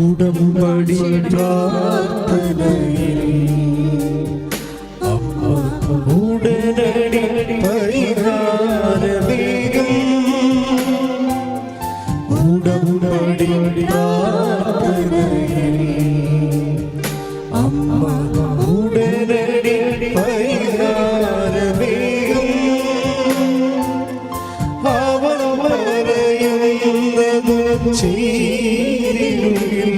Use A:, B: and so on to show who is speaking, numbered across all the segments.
A: ഉടമ്പടി പ്രാർത്ഥനയിൽ ഉടനടി പരിഹാരമേകും. ഉടമ്പടി പ്രാർത്ഥനയിൽ അമ്മ ഉടനടി പരിഹാരമേകും. അവൻ പറയുന്നത് ചെയ്തിടുകിൽ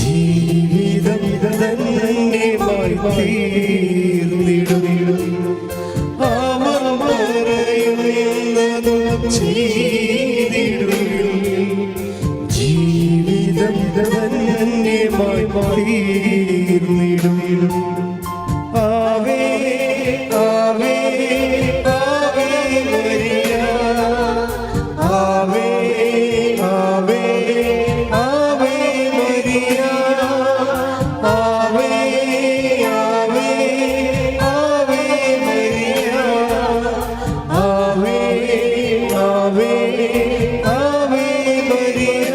A: ജീവിതം ധന്യമായി തീർന്നിടും. അവൻ പറയുന്നത് ചെയ്തിടുകിൽ ജീവിതം ധന്യമായി തീർന്നിടും. ആവേ ആവേ ആവേ മരിയ, ആവേ ആവേ ആവേ മരിയ, ആവേ ആവേ ആവേ മരിയ, ആവേ ആവേ ആവേ മരിയ.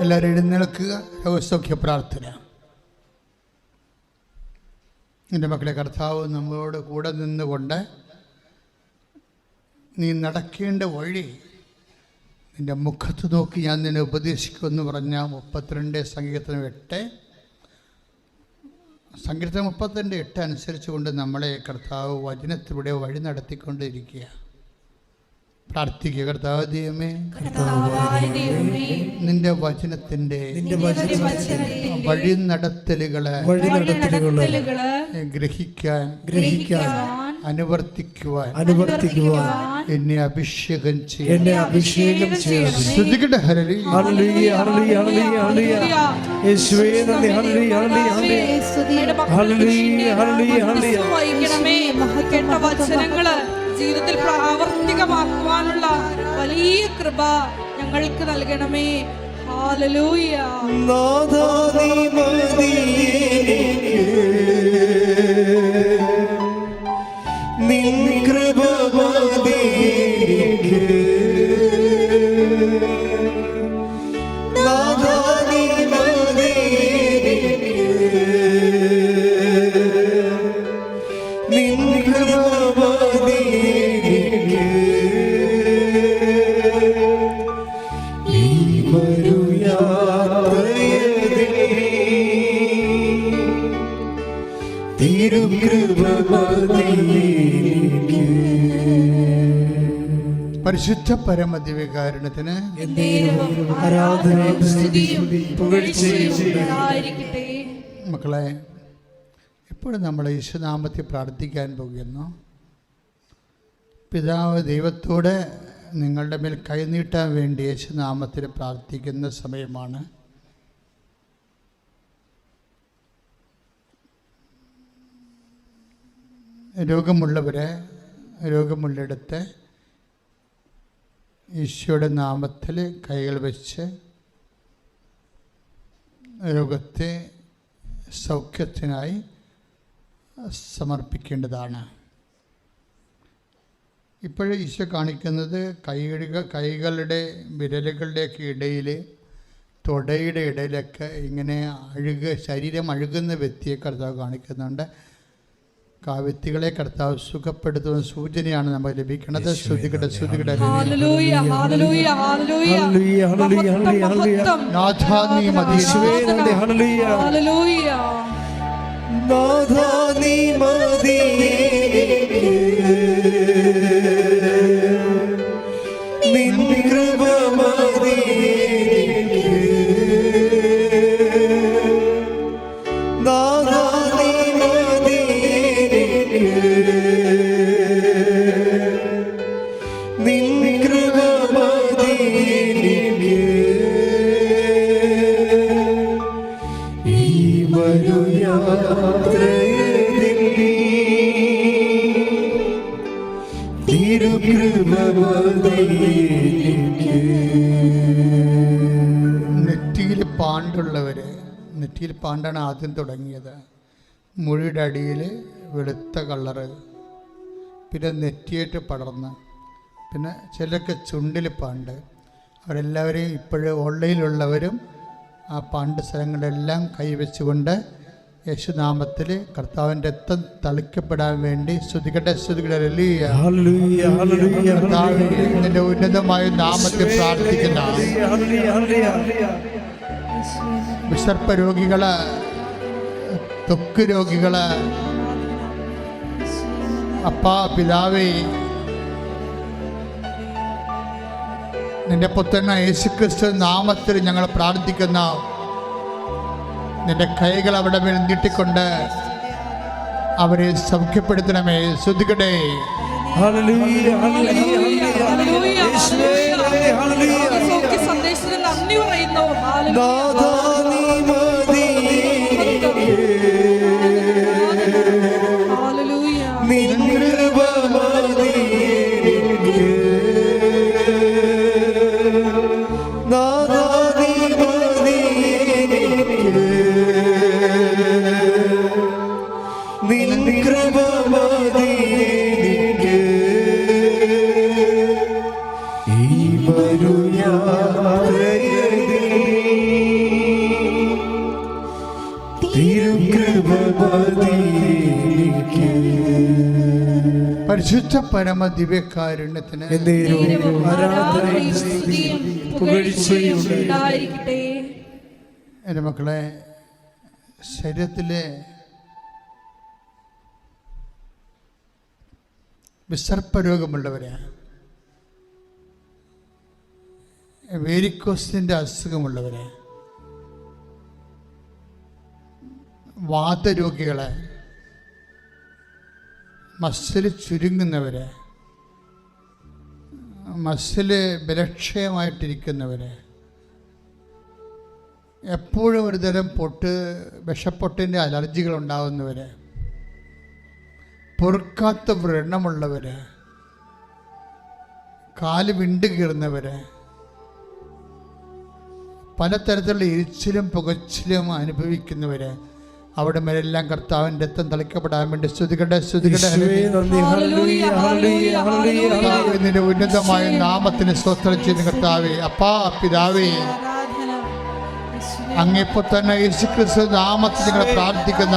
B: എല്ലാവരും എഴുന്നേൽക്കുക. രോഗസൗഖ്യ പ്രാർത്ഥന. എൻ്റെ മക്കളെ, കർത്താവ് നമ്മളോട് കൂടെ നിന്നുകൊണ്ട് നീ നടക്കേണ്ട വഴി നിൻ്റെ മുഖത്ത് നോക്കി ഞാൻ നിന്നെ ഉപദേശിക്കുമെന്ന് പറഞ്ഞ 32 സങ്കീർത്തനം 8 അനുസരിച്ച് കൊണ്ട് നമ്മളെ കർത്താവ് വചനത്തിലൂടെ വഴി നടത്തിക്കൊണ്ടിരിക്കുക. പ്രാർത്ഥിക്കുക. കർത്താവ് ദൈവമേ, നിന്റെ വചനത്തിൻ്റെ വഴി നടത്തലുകളെ ഗ്രഹിക്കാൻ അനുവർത്തിക്കുവാൻ എന്നെ അഭിഷേകം ചെയ്യണം. ശ്രദ്ധിക്കട്ടെ.
C: ജീവിതത്തിൽ പ്രാവർത്തികമാക്കുവാനുള്ള വലിയ കൃപ ഞങ്ങൾക്ക് നൽകണമേ. ഹല്ലേലൂയ.
A: നാഥാ നീ മതിയെനിക്ക്, നിൻ കൃപ മതിയെനിക്ക്. നാഥാ നീ മതിയെനിക്ക്, നിൻ കൃപ മതിയെനിക്ക്. ഈ മരുയാത്രയതിൽ തിരുകൃപ മതിയെനിക്ക്.
B: പരിശുദ്ധ പരമദിവ്യകാരുണ്യത്തിന്
A: ആരാധനയും സ്തുതിയും പുകഴ്ചയും
C: ആയിരിക്കട്ടെ.
B: മക്കളെ, ഇപ്പോഴും നമ്മൾ യേശുനാമത്തിൽ പ്രാർത്ഥിക്കാൻ പോകുന്നു. പിതാവ് ദൈവത്തോട് നിങ്ങളുടെ മേൽ കൈനീട്ടാൻ വേണ്ടി യേശുനാമത്തിൽ പ്രാർത്ഥിക്കുന്ന സമയമാണ്. രോഗമുള്ളിടത്ത് ഈശോയുടെ നാമത്തിൽ കൈകൾ വെച്ച് രോഗത്തെ സൗഖ്യത്തിനായി സമർപ്പിക്കേണ്ടതാണ്. ഇപ്പോഴും ഈശോ കാണിക്കുന്നത് കൈകളുടെ വിരലുകളുടെയൊക്കെ ഇടയിൽ, തൊടയുടെ ഇടയിലൊക്കെ ഇങ്ങനെ ശരീരം അഴുകുന്ന വ്യക്തിയെ കർത്താവ് കാണിക്കുന്നുണ്ട്. വ്യക്തികളെ കർത്താവ് സുഖപ്പെടുത്തുന്ന സൂചനയാണ് നമുക്ക് ലഭിക്കുന്നത്. ശ്രദ്ധിക്കട്ടെ.
C: ഹല്ലേലൂയ, ഹല്ലേലൂയ, ഹല്ലേലൂയ.
B: നാഥാ നീ മതിയെനിക്ക്,
C: ഹല്ലേലൂയ.
A: നാഥാ നീ മതിയെനിക്ക്, നിൻ കൃപ മതിയെനിക്ക്. നാഥാ നീ മതിയെനിക്ക്, നിൻ കൃപ മതിയെനിക്ക്. ഈ മരുയാത്രയതിൽ തിരുകൃപ മതിയെനിക്ക്.
B: നെറ്റിയിൽ പാണ്ടുള്ളവർ, നെറ്റിയിൽ പാണ്ടാണ് ആദ്യം തുടങ്ങിയത്. മുഴിയുടെ അടിയിൽ വെളുത്ത കളറ്, പിന്നെ നെറ്റിയേറ്റ് പടർന്ന്, പിന്നെ ചിലർക്ക് ചുണ്ടിൽ പാണ്ട്, അവരെല്ലാവരെയും ഇപ്പോഴും ഓൺലൈനിലുള്ളവരും ആ പാണ്ട് സ്ഥലങ്ങളിലെല്ലാം കൈവച്ചുകൊണ്ട് യേശുനാമത്തിൽ കർത്താവിൻ്റെ രക്തം തളിക്കപ്പെടാൻ വേണ്ടി സ്തുതിക്കട്ടെ. നിന്റെ ഉന്നതമായ നാമത്തിൽ പ്രാർത്ഥിക്കുന്ന വിസർപ്പ രോഗികള്, ത്വക്ക് രോഗികള്, അപ്പാ പിതാവേ, നിന്റെ പുത്രനായ യേശുക്രിസ്തു നാമത്തിൽ ഞങ്ങൾ പ്രാർത്ഥിക്കുന്ന നിന്റെ കൈകൾ അവിടെ മേൽ നീട്ടിക്കൊണ്ട് അവരെ സൗഖ്യപ്പെടുത്തണമേ. ശ്രുതികടേ
C: സന്ദേശത്തിന് നന്ദി പറയുന്നു.
B: പരിശുദ്ധ പരമ ദിവ്യകാരുണ്യത്തിന് എൻ്റെ മക്കളെ, ശരീരത്തിലെ വിസർപ്പ രോഗമുള്ളവരെ, വേരിക്കോസിൻ്റെ അസുഖമുള്ളവരെ, വാതരോഗികളെ, മസിൽ ചുരുങ്ങുന്നവരെ, മസിൽ ബലക്ഷയമായിട്ടിരിക്കുന്നവരെ, എപ്പോഴും ഒരു തരം വിഷപ്പൊട്ടിൻ്റെ അലർജികൾ ഉണ്ടാകുന്നവരെ, പൊറുക്കാത്ത വ്രണമുള്ളവര്, കാല് വിണ്ടു കീറുന്നവര്, പലതരത്തിലുള്ള എരിച്ചിലും പുകച്ചിലും അനുഭവിക്കുന്നവര്, അവിടെ മേലെല്ലാം കർത്താവിൻ്റെ രക്തം തളിക്കപ്പെടാൻ വേണ്ടി സ്തുതിക്കട്ടെ. നിന്റെ ഉന്നതമായ നാമത്തിന് സ്തോത്രം ചെയ്യുന്ന കർത്താവേ, അപ്പാ പിതാവേ, അങ്ങേപ്പോ തന്നെ യേശുക്രിസ്തു നാമത്തിൽ നിങ്ങൾ പ്രാർത്ഥിക്കുന്ന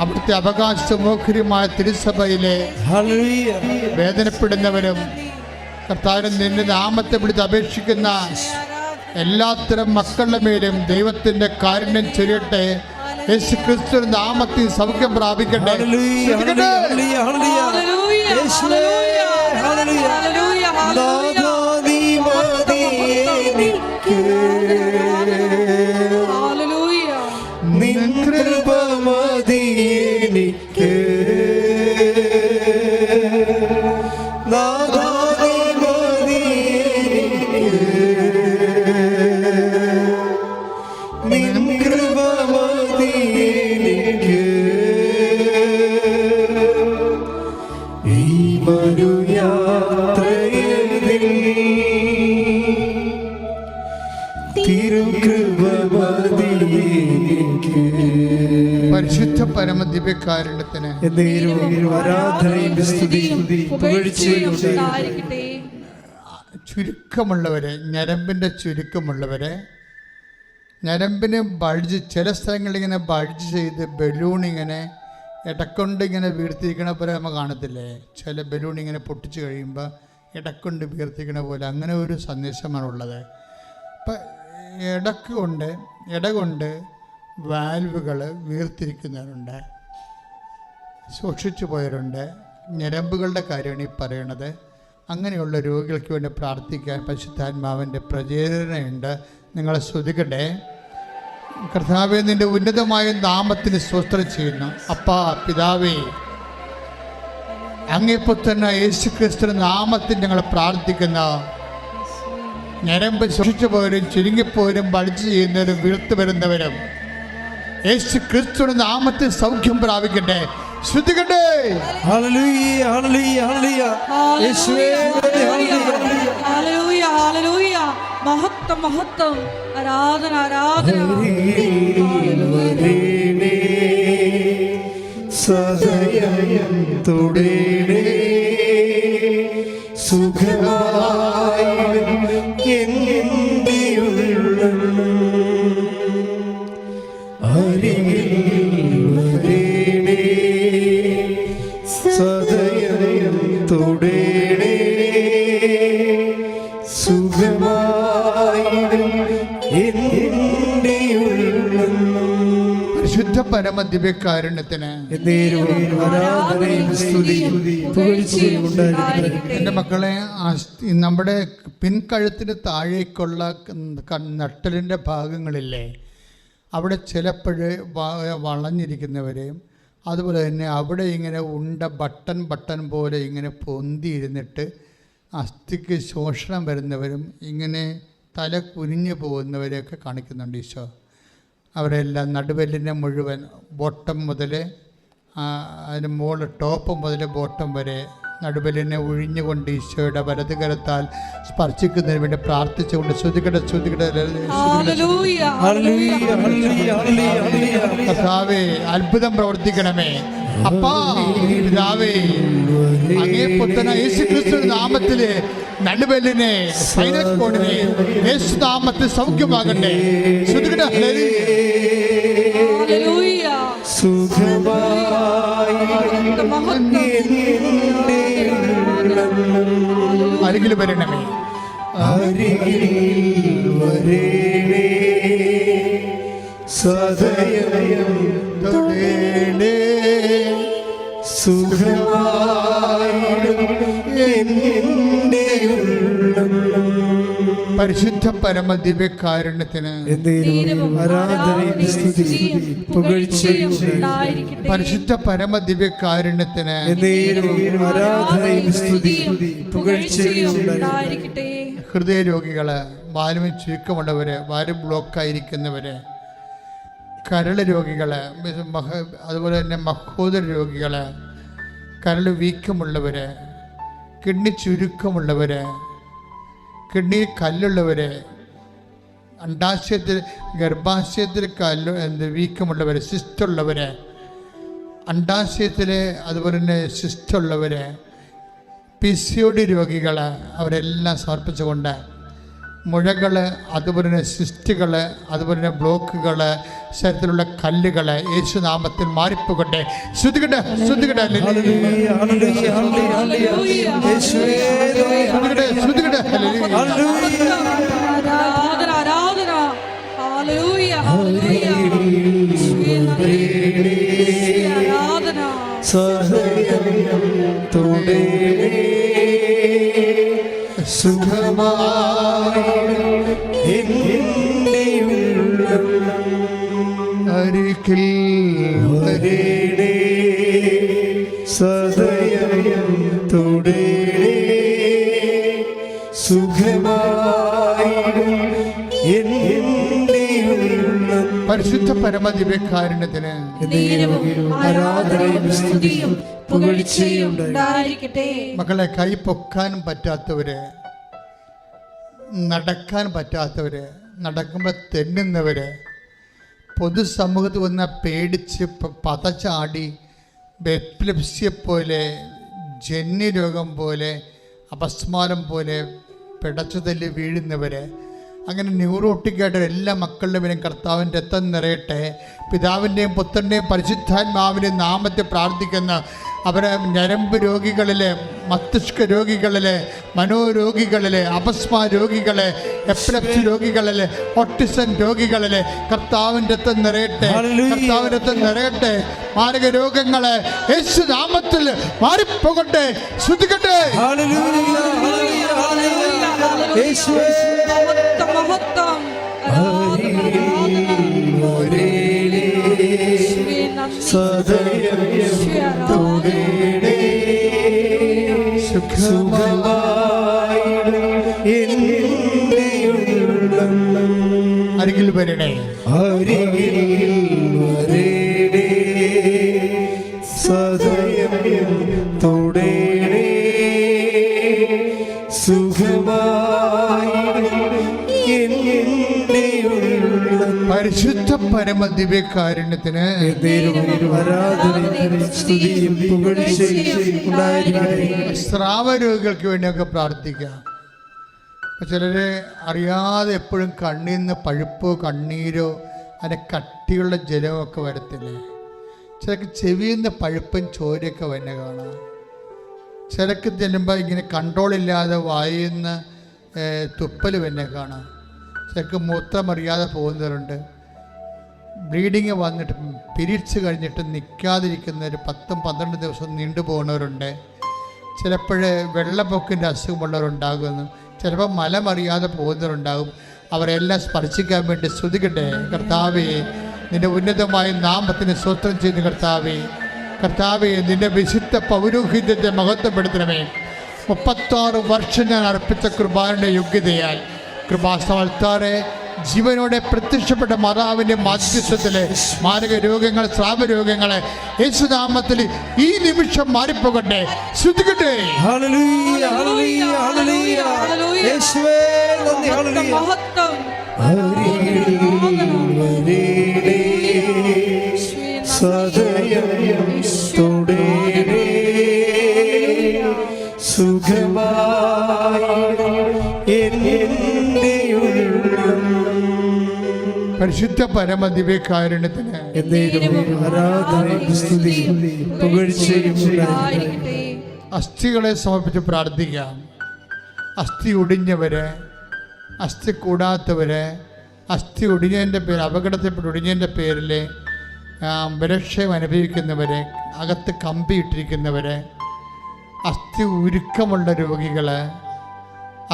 B: അവിടുത്തെ അവകാശമോഹര്യമായ തിരുസഭയിലെ വേദനപ്പെടുന്നവരും കർത്താവിനെ നിന്റെ നാമത്തെ വിളിച്ച് അപേക്ഷിക്കുന്ന എല്ലാത്തരം മക്കളുടെ മേലും ദൈവത്തിന്റെ കാരുണ്യം ചൊരിയട്ടെ. യേശുക്രിസ്തു നാമത്തിൽ സൗഖ്യം പ്രാപിക്കട്ടെ. പരിശുദ്ധ പരമ ദിവ്യകാരുണ്യത്തിന് ചുരുക്കമുള്ളവരെ, ഞരമ്പിൻ്റെ ചുരുക്കമുള്ളവരെ, ഞരമ്പിന് ബൾജ്, ചില സ്ഥലങ്ങളിൽ ഇങ്ങനെ ബൾജ് ചെയ്ത് ബലൂൺ ഇങ്ങനെ ഇടക്കൊണ്ട് ഇങ്ങനെ വീർത്തിരിക്കണ പോലെ നമ്മൾ കാണത്തില്ലേ? ചില ബലൂൺ ഇങ്ങനെ പൊട്ടിച്ച് കഴിയുമ്പോൾ ഇടക്കൊണ്ട് വീർത്തിരിക്കണ പോലെ, അങ്ങനെ ഒരു സന്ദേശമാണുള്ളത്. ഇപ്പം ഇടകൊണ്ട് വാൽവുകൾ വീർത്തിരിക്കുന്നവരുണ്ട്, സൂക്ഷിച്ചു പോയവരുണ്ട്. ഞരമ്പുകളുടെ കാര്യമാണ് ഈ പറയണത്. അങ്ങനെയുള്ള രോഗികൾക്ക് വേണ്ടി പ്രാർത്ഥിക്കാൻ പരിശുദ്ധാത്മാവിൻ്റെ പ്രചേരണയുണ്ട്. നിങ്ങളെ സ്തുതിക്കട്ടെ. കർത്താവേ, നിന്റെ ഉന്നതമായ നാമത്തിന് സ്തോത്രം ചെയ്യുന്നു. അപ്പാ പിതാവേ, അങ്ങേപ്പുത്രനായ യേശുക്രിസ്തു നാമത്തിൽ ഞങ്ങൾ പ്രാർത്ഥിക്കുന്ന ഞരമ്പ് സൂക്ഷിച്ചു പോയവരും ചുരുങ്ങിപ്പോയവരും ബൾജ് ചെയ്യുന്നവരും വീർത്തു വരുന്നവരും യേശു ക്രിസ്തുവിന്റെ നാമത്തിൽ സൗഖ്യം പ്രാപിക്കട്ടെ. ശ്രുതികട്ടെ.
C: മഹത്വം മഹത്വം, ആരാധന ആരാധന.
A: സദയം തുടേണേ സുഖമായിടും എൻ്റെ ഉള്ളം. അരികിൽ വരേണേ, സദയം തൊടേണേ, സുഖമായിടും എൻ്റെ ഉള്ളം.
B: പരിശുദ്ധ പരമ ദിവ്യകാരുണ്യത്തിന്
A: ആരാധനയും സ്തുതിയും പുകഴ്ചയും ഉണ്ടായിരിക്കട്ടെ.
B: എൻ്റെ മക്കളെ, നമ്മുടെ പിൻകഴുത്തിന് താഴേക്കുള്ള നട്ടലിൻ്റെ ഭാഗങ്ങളില്ലേ, അവിടെ ചിലപ്പോഴ് വളഞ്ഞിരിക്കുന്നവരെയും അതുപോലെ തന്നെ അവിടെ ഇങ്ങനെ ബട്ടൺ പോലെ ഇങ്ങനെ പൊന്തിയിരുന്നിട്ട് അസ്ഥിക്ക് ശോഷണം വരുന്നവരും ഇങ്ങനെ തല കുനിഞ്ഞു പോകുന്നവരെയൊക്കെ കാണിക്കുന്നുണ്ട് ഈശോ. അവരെല്ലാം നടുവെല്ലിനെ മുഴുവൻ ബോട്ടം മുതൽ അതിന് മുകളിൽ ടോപ്പ് മുതൽ ബോട്ടം വരെ നടുവെല്ലിനെ ഒഴിഞ്ഞുകൊണ്ട് ഈശോയുടെ വലതുകരത്താൽ സ്പർശിക്കുന്നതിന് വേണ്ടി പ്രാർത്ഥിച്ചുകൊണ്ട് കർത്താവേ, അത്ഭുതം പ്രവർത്തിക്കണമേ. അപ്പാ പിതാവേ, അങ്ങേ പുത്രനായ യേശുക്രിസ്തുവിന്റെ നാമത്തില് നടുവെല്ലിനെ സൈനസ് കോണിനെ യേശു നാമത്തിൽ സൗഖ്യമാകട്ടെ. അരികിൽ വരണമേ,
A: അരികിൽ വരേണേ, സദയം തൊടേണേ, സുഖമായിടും എൻ്റെ ഉള്ളം.
B: പരിശുദ്ധ പരമ ദിവ്യകാരുണ്യത്തിന്
A: ആരാധനയും സ്തുതിയും പുകഴ്ചയും ഉണ്ടായിരിക്കട്ടെ.
B: പരിശുദ്ധ പരമ ദിവ്യകാരുണ്യത്തിന്
A: ആരാധനയും സ്തുതിയും പുകഴ്ചയും ഉണ്ടായിരിക്കട്ടെ.
B: ഹൃദയരോഗികള്, വാൽവിൽ ചുരുക്കമുള്ളവര്, വാൽവ് ബ്ലോക്കായിരിക്കുന്നവര്, കരൾ രോഗികള്, അതുപോലെ തന്നെ മഹോദര രോഗികള്, കരൾ വീക്കമുള്ളവര്, കിഡ്നി ചുരുക്കമുള്ളവര്, കിഡ്നി കല്ലുള്ളവര്, അണ്ടാശയത്തിൽ ഗർഭാശയത്തിൽ വീക്കമുള്ളവർ, സിസ്റ്റുള്ളവർ, അണ്ടാശയത്തിൽ അതുപോലെ തന്നെ സിസ്റ്റുള്ളവർ, PCOD രോഗികൾ, അവരെല്ലാം സമർപ്പിച്ചുകൊണ്ട് മുഴകൾ, അതുപോലെ തന്നെ സിസ്റ്റുകൾ, അതുപോലെ തന്നെ ബ്ലോക്കുകൾ, ശരീരത്തിലുള്ള കല്ലുകൾ യേശുനാമത്തിൽ മാറിപ്പോകട്ടെ. ശ്രുതികട്ടെ, ശ്രുതികട്ടെ, ശ്രുതികട്ടെ.
A: അരികിൽ വരേണേ, സദയം തൊടേണേ, സുഖമായിടും എൻ്റെ ഉള്ളം.
B: പരിശുദ്ധ പരമ ദിവ്യകാരുണ്യത്തിന്
A: ആരാധനയും സ്തുതിയും പുകഴ്ചയും ഉണ്ടായിരിക്കട്ടെ.
B: മക്കളെ, കൈ പൊക്കാനും പറ്റാത്തവര്, നടക്കാൻ പറ്റാത്തവര്, നടക്കുമ്പോൾ തെന്നുന്നവര്, പൊതുസമൂഹത്തിൽ വന്ന പേടിച്ച് പതച്ചാടി എപ്പിലെപ്സിയെ ജന്യരോഗം പോലെ, അപസ്മാരം പോലെ പിടച്ചു തല്ലി വീഴുന്നവർ, അങ്ങനെ ന്യൂറോട്ടിക്കായിട്ട് എല്ലാ മക്കളുടെ പേരും കർത്താവിൻ്റെ രക്തം നിറയട്ടെ. പിതാവിൻ്റെയും പുത്രൻ്റെയും പരിശുദ്ധാത്മാവിൻ്റെയും നാമത്തെ പ്രാർത്ഥിക്കുന്ന അവരെ ഞരമ്പ് രോഗികളിലെ, മസ്തിഷ്ക രോഗികളിലെ, മനോരോഗികളിലെ, അപസ്മാ രോഗികളെ, എപ്പിലെപ്സി രോഗികളിലെ, ഓട്ടിസം രോഗികളിലെ കർത്താവിൻ്റെ രക്തം നിറയട്ടെ, കർത്താവിൻ്റെ രക്തം നിറയട്ടെ. മാരക രോഗങ്ങളെ യേശു നാമത്തിൽ മാറിപ്പോകട്ടെ. ശ്രുതിക്കട്ടെ. അരികിൽ വരണേ,
A: അരികിൽ വരേണേ, സദയം തൊടേണേ, സുഖമായിടും എൻ്റെ ഉള്ളം.
B: പരിശുദ്ധ പരമ ദിവ്യകാരുണ്യത്തിന്
A: ആരാധനയും സ്തുതിയും പുകഴ്ചയും ഉണ്ടായിരിക്കട്ടെ.
B: സ്രാവരോഗികൾക്ക് വേണ്ടിയൊക്കെ പ്രാർത്ഥിക്കാം. അപ്പം ചിലർ അറിയാതെ എപ്പോഴും കണ്ണിൽ നിന്ന് പഴുപ്പോ കണ്ണീരോ അതിൻ്റെ കട്ടിയുള്ള ജലമൊക്കെ വരത്തില്ലേ. ചിലർക്ക് ചെവിയിൽ നിന്ന് പഴുപ്പും ചോരയൊക്കെ വന്നെ കാണാം. ചിലക്ക് ചെല്ലുമ്പോൾ ഇങ്ങനെ കൺട്രോളില്ലാതെ വായിൽ നിന്ന് തുപ്പൽ വന്നെ കാണാം. ചിലർക്ക് മൂത്രമറിയാതെ പോകുന്നവരുണ്ട്. ബ്ലീഡിങ് വന്നിട്ട് പീരീഡ്സ് കഴിഞ്ഞിട്ട് നിൽക്കാതിരിക്കുന്നവർ 10-12 ദിവസം നീണ്ടു പോകുന്നവരുണ്ട്. ചിലപ്പോൾ വെള്ളപ്പൊക്കിൻ്റെ അസുഖമുള്ളവരുണ്ടാകുന്നു. ചിലപ്പോൾ മലമറിയാതെ പോകുന്നവരുണ്ടാകും. അവരെല്ലാം സ്പർശിക്കാൻ വേണ്ടി സ്തുതിക്കട്ടെ. കർത്താവേ, നിൻ്റെ ഉന്നതമായ നാമത്തിന് സ്തോത്രം ചെയ്യുന്ന കർത്താവേ, കർത്താവേ, നിൻ്റെ വിശുദ്ധ പൗരോഹിത്യത്തെ മഹത്വപ്പെടുത്തണമേ. 36 വർഷം ഞാൻ അർപ്പിച്ച കൃപാന്റെ യോഗ്യതയാൽ കൃപാസമർത്താറെ ജീവനോടെ പ്രത്യക്ഷപ്പെട്ട മാതാവിൻ്റെ മാധ്യസ്ഥത്തിലെ മാരക രോഗങ്ങൾ, സ്രാവരോഗങ്ങളെ യേശുനാമത്തിൽ ഈ നിമിഷം മാറിപ്പോകട്ടെ. ശ്രുതിക്കട്ടെ.
A: ഹല്ലേലൂയ, ഹല്ലേലൂയ, ഹല്ലേലൂയ. യേശുവേ നന്ദി. ഹല്ലേലൂയ.
C: മഹത്വം
A: സദയം തുടരേ സുഖമായി എൻ്റെ ഉള്ളം.
B: പരിശുദ്ധ പരമ ദിവ്യകാരുണ്യത്തിന്
A: ആരാധനയും സ്തുതിയും പുകഴ്ചയും ഉണ്ടായിരിക്കട്ടെ.
B: അസ്ഥികളെ സമർപ്പിച്ച് പ്രാർത്ഥിക്കാം. അസ്ഥി ഒടിഞ്ഞവരെ, അസ്ഥി കൂടാത്തവരെ, അസ്ഥി ഒടിഞ്ഞതിൻ്റെ പേര്, അപകടത്തിൽപ്പെട്ട് ഒടിഞ്ഞതിൻ്റെ പേരിൽ ബലക്ഷയം അനുഭവിക്കുന്നവരെ, അകത്ത് കമ്പിയിട്ടിരിക്കുന്നവരെ, അസ്ഥി ഉരുക്കമുള്ള രോഗികൾ,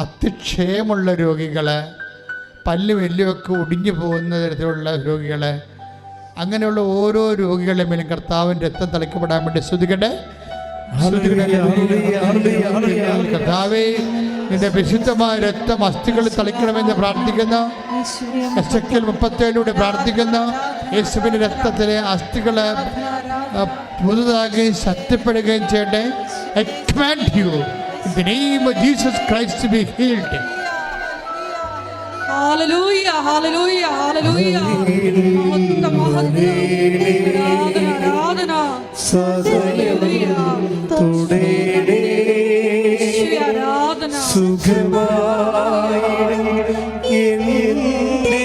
B: അസ്ഥിക്ഷയമുള്ള രോഗികൾ, പല്ലും എല്ലുമൊക്കെ ഒടിഞ്ഞു പോകുന്ന തരത്തിലുള്ള രോഗികൾ, അങ്ങനെയുള്ള ഓരോ രോഗികളുടെ മേലും കർത്താവിൻ്റെ രക്തം തളിക്കപ്പെടാൻ വേണ്ടി സ്തുതിക്കട്ടെ. കർത്താവേ, നിന്റെ വിശുദ്ധമായ രക്തം അസ്ഥികളിൽ തളിക്കണമെന്ന് പ്രാർത്ഥിക്കുന്നു. എസെക്കിയേൽ 37 പ്രാർത്ഥിക്കുന്നു. യേശുവിൻ്റെ രക്തത്തിലെ അസ്ഥികളെ പുതുതാകുകയും ശക്തിപ്പെടുകയും ചെയ്യട്ടെ. I command you in the name of Jesus Christ to be healed.
C: Hallelujah, ഹല്ലേലൂയ, ഹല്ലേലൂയ. മഹത്വം, മഹത്വം. ആരാധന, ആരാധന.
A: സദയം തുടരേ
C: ആരാധന.
A: സുഖമായി എൻ്റെ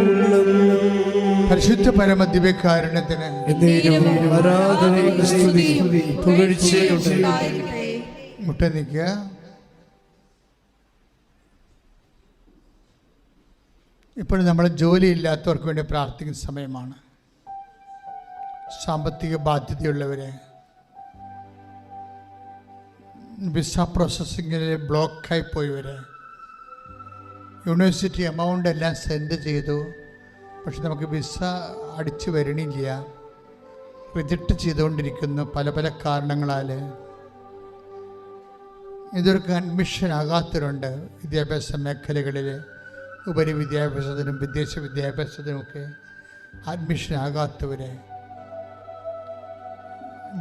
A: ഉള്ളം.
B: പരിശുദ്ധ പരമ ദിവ്യകാരുണ്യത്തിന്
A: ആരാധനയും സ്തുതിയും പുകഴ്ചയും ഉണ്ടായിരിക്കട്ടെ.
B: മുട്ട നിൽക്കുക. ഇപ്പോൾ നമ്മൾ ജോലിയില്ലാത്തവർക്ക് വേണ്ടി പ്രാർത്ഥിക്കുന്ന സമയമാണ്. സാമ്പത്തിക ബാധ്യതയുള്ളവരെ, വിസ പ്രോസസ്സിങ്ങിൽ ബ്ലോക്കായി പോയവരെ, യൂണിവേഴ്സിറ്റി എമൗണ്ട് എല്ലാം സെൻഡ് ചെയ്തു, പക്ഷെ നമുക്ക് വിസ അടിച്ചു വരണില്ല, റിജക്റ്റ് ചെയ്തുകൊണ്ടിരിക്കുന്നു പല പല കാരണങ്ങളാൽ. ഇതൊരു അഡ്മിഷൻ ആകാത്തവരുണ്ട്. വിദ്യാഭ്യാസ മേഖലകളിൽ ഉപരി വിദ്യാഭ്യാസത്തിനും വിദേശ വിദ്യാഭ്യാസത്തിനുമൊക്കെ അഡ്മിഷൻ ആകാത്തവരെ,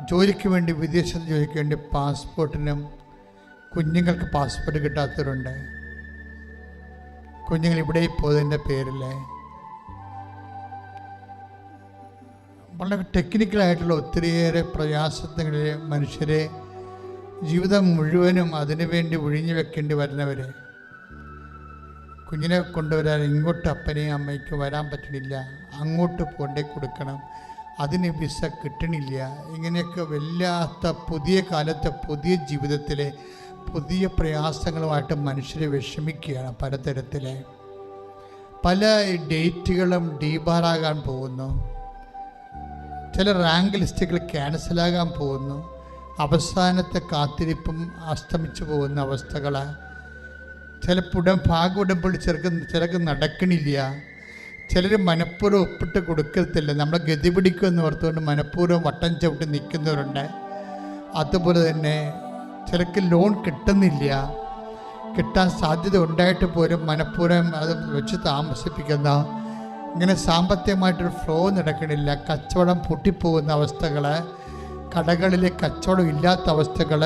B: ജോലിക്ക് വേണ്ടി വിദേശത്ത് ജോലിക്ക് വേണ്ടി പാസ്പോർട്ടിനും കുഞ്ഞുങ്ങൾക്ക് പാസ്പോർട്ട് കിട്ടാത്തവരുണ്ട്. കുഞ്ഞുങ്ങൾ ഇവിടെ പോയതിൻ്റെ പേരിൽ വളരെ ടെക്നിക്കലായിട്ടുള്ള ഒത്തിരിയേറെ പ്രയാസങ്ങളിൽ മനുഷ്യരെ ജീവിതം മുഴുവനും അതിനുവേണ്ടി ഒഴിഞ്ഞു വെക്കേണ്ടി വരുന്നവർ, കുഞ്ഞിനെ കൊണ്ടുവരാൻ ഇങ്ങോട്ട് അപ്പനെയും അമ്മയ്ക്ക് വരാൻ പറ്റണില്ല, അങ്ങോട്ട് കൊണ്ടേ കൊടുക്കണം, അതിന് വിസ കിട്ടണില്ല. ഇങ്ങനെയൊക്കെ വല്ലാത്ത പുതിയ കാലത്തെ പുതിയ ജീവിതത്തിലെ പുതിയ പ്രയാസങ്ങളുമായിട്ട് മനുഷ്യർ വിഷമിക്കുകയാണ്. പലതരത്തിൽ പല ഡേറ്റുകളും ഡീബാറാകാൻ പോകുന്നു. ചില റാങ്ക് ലിസ്റ്റുകൾ ക്യാൻസലാകാൻ പോകുന്നു. അവസാനത്തെ കാത്തിരിപ്പും അസ്തമിച്ചു പോകുന്ന അവസ്ഥകൾ. ചിലപ്പോൾ ഭാഗുടമ്പോൾ ചിലർക്ക് നടക്കണില്ല. ചിലർ മനഃപൂർവ്വം ഒപ്പിട്ട് കൊടുക്കത്തില്ല. നമ്മളെ ഗതി പിടിക്കുമെന്ന് ഓർത്തുകൊണ്ട് മനഃപൂർവ്വം വട്ടം ചവിട്ടി നിൽക്കുന്നവരുണ്ട്. അതുപോലെ തന്നെ ചിലർക്ക് ലോൺ കിട്ടുന്നില്ല, കിട്ടാൻ സാധ്യത ഉണ്ടായിട്ട് പോലും മനഃപൂർവ്വം അത് വെച്ച് താമസിപ്പിക്കുന്ന, ഇങ്ങനെ സാമ്പത്തികമായിട്ടൊരു ഫ്ലോ നടക്കണില്ല. കച്ചവടം പൊട്ടിപ്പോകുന്ന അവസ്ഥകൾ, കടകളിലെ കച്ചവടം ഇല്ലാത്ത അവസ്ഥകൾ,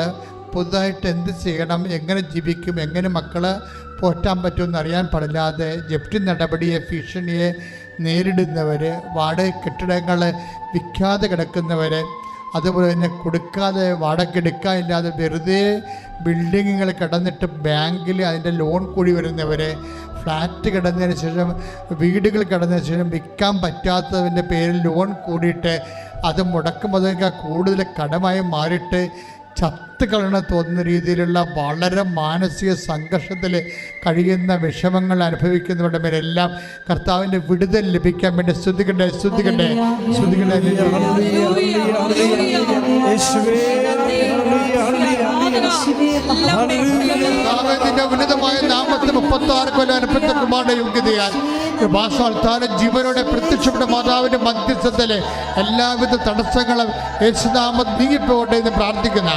B: പുതുതായിട്ട് എന്ത് ചെയ്യണം, എങ്ങനെ ജീവിക്കും, എങ്ങനെ മക്കളെ പോറ്റാൻ പറ്റുമെന്ന് അറിയാൻ പാടില്ലാതെ ജപ്തി നടപടിയെ, ഭീഷണിയെ, നേരിടുന്നവർ, വാടക കെട്ടിടങ്ങൾ വിൽക്കാതെ കിടക്കുന്നവർ, അതുപോലെ തന്നെ കൊടുക്കാതെ വാടക എടുക്കാനില്ലാതെ വെറുതെ ബിൽഡിങ്ങുകൾ കിടന്നിട്ട് ബാങ്കിൽ അതിൻ്റെ ലോൺ കൂടി വരുന്നവർ, ഫ്ലാറ്റ് കിടന്നതിന് ശേഷം വീടുകൾ കിടന്നതിന് ശേഷം വിൽക്കാൻ പറ്റാത്തതിൻ്റെ പേരിൽ ലോൺ കൂടിയിട്ട് അത് മുടക്കുമ്പോൾ കൂടുതൽ കടമായി മാറിയിട്ട് ചത്ത് കളയണ തോന്നുന്ന രീതിയിലുള്ള വളരെ മാനസിക സംഘർഷത്തിൽ കഴിയുന്ന വിഷമങ്ങൾ അനുഭവിക്കുന്നവരുടെ മേലെല്ലാം കർത്താവിൻ്റെ വിടുതൽ ലഭിക്കാൻ വേണ്ടി സ്തുതിക്കട്ടെ. നിന്റെ ഉന്നതമായ നാമത്തിൽ 36 കൊല്ലം അനുഭവത്തിന്റെ യോഗ്യതയാൽ ഭാഷാൽത്താരം ജീവനോടെ പ്രത്യക്ഷപ്പെട്ട മാതാവിന്റെ മധ്യസ്ഥത്തിലെ എല്ലാവിധ തടസ്സങ്ങളും യേശുനാമത്തിൽ നീങ്ങിപ്പോകട്ടെ എന്ന് പ്രാർത്ഥിക്കുന്ന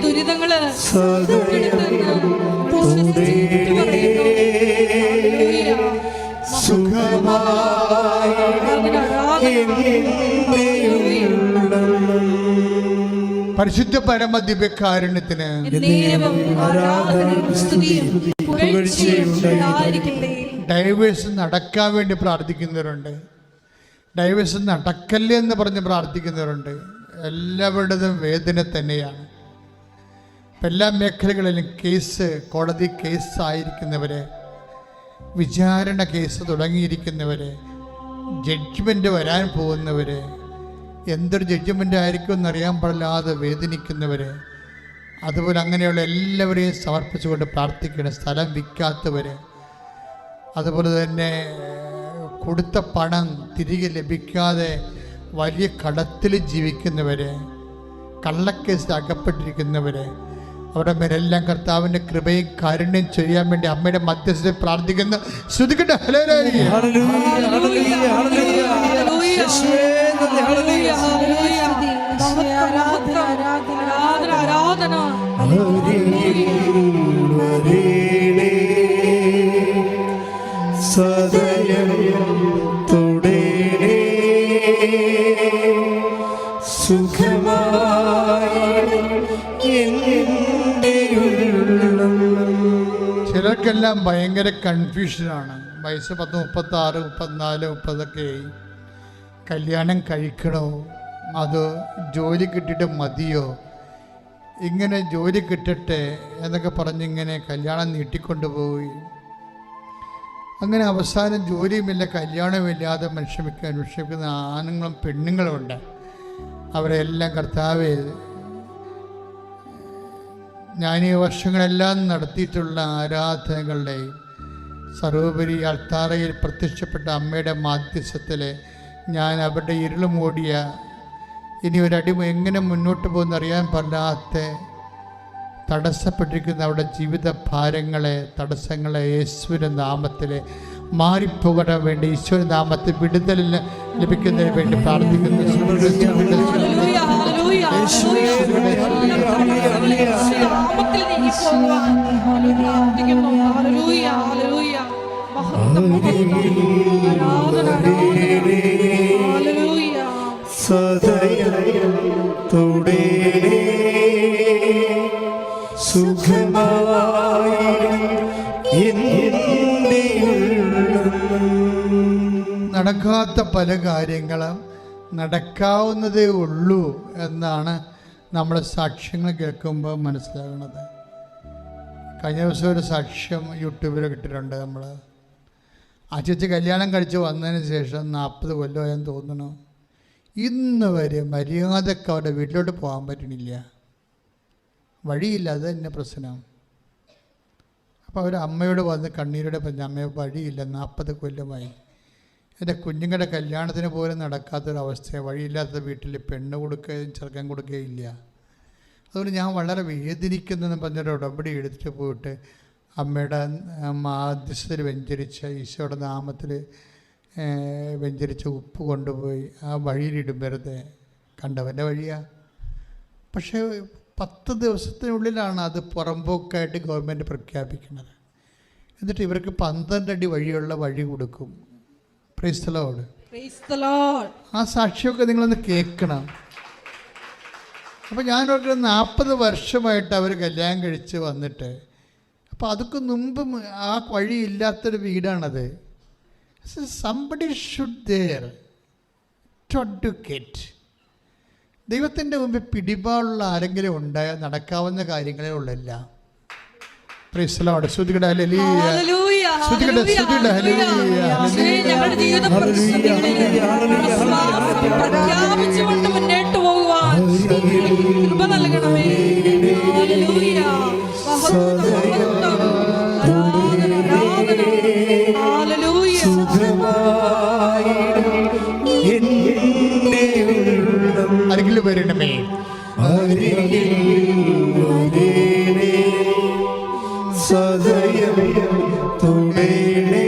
C: ദുരിതങ്ങള്
B: പരിശുദ്ധ പരമ ദിവ്യകാരുണ്യത്തിന് ഡൈവേഴ്സ് നടക്കാൻ വേണ്ടി പ്രാർത്ഥിക്കുന്നവരുണ്ട്, ഡൈവേഴ്സ് നടക്കല്ലേ എന്ന് പറഞ്ഞ് പ്രാർത്ഥിക്കുന്നവരുണ്ട്. എല്ലാവരുടേതും വേദന തന്നെയാണ്. എല്ലാ മേഖലകളിലും കേസ്, കോടതി കേസായിരിക്കുന്നവരെ, വിചാരണ കേസ് തുടങ്ങിയിരിക്കുന്നവർ, ജഡ്ജ്മെൻ്റ് വരാൻ പോകുന്നവർ, എന്തൊരു ജഡ്ജ്മെൻ്റ് ആയിരിക്കും എന്നറിയാൻ പാടില്ലാതെ വേദനിക്കുന്നവർ, അതുപോലെ അങ്ങനെയുള്ള എല്ലാവരെയും സമർപ്പിച്ചുകൊണ്ട് പ്രാർത്ഥിക്കണം. സ്ഥലം വിൽക്കാത്തവർ, അതുപോലെ തന്നെ കൊടുത്ത പണം തിരികെ ലഭിക്കാതെ വലിയ കടത്തിൽ ജീവിക്കുന്നവർ, കള്ളക്കേസിൽ അകപ്പെട്ടിരിക്കുന്നവർ, അവരുടെ മേലെല്ലാം കർത്താവിൻ്റെ കൃപയും കാരുണ്യം ചെയ്യാൻ വേണ്ടി അമ്മയുടെ മധ്യസ്ഥതയിൽ പ്രാർത്ഥിക്കുന്ന ശ്രുതിക്കട്ടെ.
A: സദയം തുടരേ
B: ചിലർക്കെല്ലാം ഭയങ്കര കൺഫ്യൂഷനാണ്. വയസ്സ് 10, 36, 34, 30 കല്യാണം കഴിക്കണോ, അതോ ജോലി കിട്ടിയിട്ട് മതിയോ, ഇങ്ങനെ ജോലി കിട്ടട്ടെ എന്നൊക്കെ പറഞ്ഞിങ്ങനെ കല്യാണം നീട്ടിക്കൊണ്ടുപോയി. അങ്ങനെ അവസാനം ജോലിയുമില്ല കല്യാണമില്ലാതെ വിഷമിക്കുന്ന ആണുങ്ങളും പെണ്ണുങ്ങളും ഉണ്ട്. അവരെല്ലാം കർത്താവേ, ഞാൻ ഈ വർഷങ്ങളെല്ലാം നടത്തിയിട്ടുള്ള ആരാധനകളുടെയും സർവോപരി അൾത്താരയിൽ പ്രത്യക്ഷപ്പെട്ട അമ്മയുടെ മാധ്യസ്ഥത്തിൽ ഞാൻ അവരുടെ ഇരുള് മൂടിയ ഇനി ഒരടിമ എങ്ങനെ മുന്നോട്ട് പോകുന്ന അറിയാൻ പാടില്ലാത്ത തടസ്സപ്പെട്ടിരിക്കുന്ന അവരുടെ ജീവിത ഭാരങ്ങളെ, തടസ്സങ്ങളെ യേശുവിൻ്റെ നാമത്തിൽ മാറിപ്പോകാൻ വേണ്ടി ഈശോയുടെ നാമത്തിൽ വിടുതൽ ലഭിക്കുന്നതിന് വേണ്ടി പ്രാർത്ഥിക്കുന്നു.
A: സദയം തുടരേ സുഖമായി
B: നടക്കാത്ത പല കാര്യങ്ങളും നടക്കാവുന്നതേ ഉള്ളൂ എന്നാണ് നമ്മൾ സാക്ഷ്യങ്ങൾ കേൾക്കുമ്പോൾ മനസ്സിലാകുന്നത്. കഴിഞ്ഞ ദിവസം ഒരു സാക്ഷ്യം യൂട്യൂബിൽ കിട്ടിയിട്ടുണ്ട്. നമ്മൾ ആ ചേച്ചി കല്യാണം കഴിച്ച് വന്നതിന് ശേഷം 40 കൊല്ലമായെന്ന് തോന്നുന്നു, ഇന്ന് വരെ മര്യാദക്ക് അവരുടെ വീട്ടിലോട്ട് പോകാൻ പറ്റണില്ല. വഴിയില്ല, അത് തന്നെ പ്രശ്നം. അപ്പോൾ അവർ അമ്മയോട് വന്ന് കണ്ണീരോടെ പറഞ്ഞ, അമ്മയെ വഴിയില്ല, 40 കൊല്ലമായി എൻ്റെ കുഞ്ഞുങ്ങളുടെ കല്യാണത്തിന് പോലും നടക്കാത്തൊരവസ്ഥയാണ്. വഴിയില്ലാത്ത വീട്ടിൽ പെണ്ണ് കൊടുക്കുകയും ചെറുക്കൻ കൊടുക്കുകയും ഇല്ല. അതുകൊണ്ട് ഞാൻ വളരെ വേദനിക്കുന്നതെന്ന് പറഞ്ഞൊരു ഉടമ്പടി എടുത്തിട്ട് പോയിട്ട് അമ്മയുടെ മാധ്യസ്ഥയിൽ വെഞ്ചരിച്ച ഈശോയുടെ നാമത്തിൽ വെഞ്ചരിച്ച ഉപ്പ് കൊണ്ടുപോയി ആ വഴിയിലിടും. വെറുതെ കണ്ടവൻ്റെ വഴിയാണ്. പക്ഷേ 10 ദിവസത്തിനുള്ളിലാണ് അത് പുറമ്പോക്കായിട്ട് ഗവൺമെൻറ് പ്രഖ്യാപിക്കുന്നത്. എന്നിട്ട് ഇവർക്ക് 12 അടി വഴിയുള്ള വഴി കൊടുക്കും. Praise the Lord.
C: Praise the Lord.
B: ആ സാക്ഷിയൊക്കെ നിങ്ങളൊന്ന് കേൾക്കണം. അപ്പോൾ ഞാനവർക്ക് 40 വർഷമായിട്ട് അവർ കല്യാണം കഴിച്ച് വന്നിട്ട്, അപ്പോൾ അതൊക്കെ മുമ്പ് ആ വഴിയില്ലാത്തൊരു വീടാണത്. Somebody should there to advocate. ദൈവത്തിൻ്റെ മുമ്പിൽ പിടിപാടുള്ള ആരെങ്കിലും ഉണ്ടായാൽ നടക്കാവുന്ന കാര്യങ്ങളേ ഉള്ളല്ല. Praise Lord. സ്തുതിക്കട്ടെ, ഹല്ലേലൂയ.
C: ഹല്ലേലൂയ,
B: സ്തുതിക്കട്ടെ, സ്തുതിക്കട്ടെ, ഹല്ലേലൂയ.
C: ഞങ്ങളുടെ ജീവിത പരിസ്ഥിതികളിൽ വിശ്വാസം പ്രഖ്യാപിച്ചുകൊണ്ട് മുന്നോട്ട് പോകുവാൻ കൃപ നൽകണമേ. ഹല്ലേലൂയ. ഹല്ലേലൂയ.
B: അരികിൽ വരണമേ.
A: സദയം തുടേണേ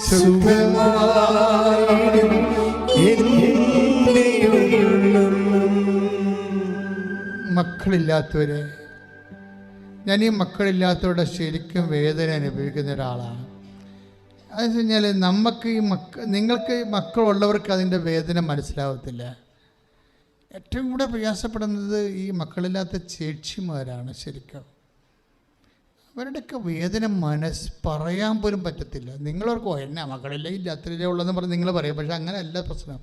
A: സുഖമായിടും എൻ്റെ ഉള്ളം.
B: മക്കളില്ലാത്തവരെ, ഞാൻ ഈ മക്കളില്ലാത്തവരുടെ ശരിക്കും വേദന അനുഭവിക്കുന്ന ഒരാളാണ്. അതെന്ന് വെച്ച് കഴിഞ്ഞാൽ നമുക്ക് ഈ നിങ്ങൾക്ക് മക്കളുള്ളവർക്ക് അതിൻ്റെ വേദന മനസ്സിലാവത്തില്ല. ഏറ്റവും കൂടെ പ്രയാസപ്പെടുന്നത് ഈ മക്കളില്ലാത്ത ചേച്ചിമാരാണ്. ശരിക്കും അവരുടെയൊക്കെ വേദന പറയാൻ പോലും പറ്റത്തില്ല. നിങ്ങളവർക്ക് എന്നാ മക്കളില്ല ഇല്ലാത്തതിലേ ഉള്ളതെന്ന് പറഞ്ഞ് നിങ്ങൾ പറയും. പക്ഷെ അങ്ങനെയല്ല പ്രശ്നം.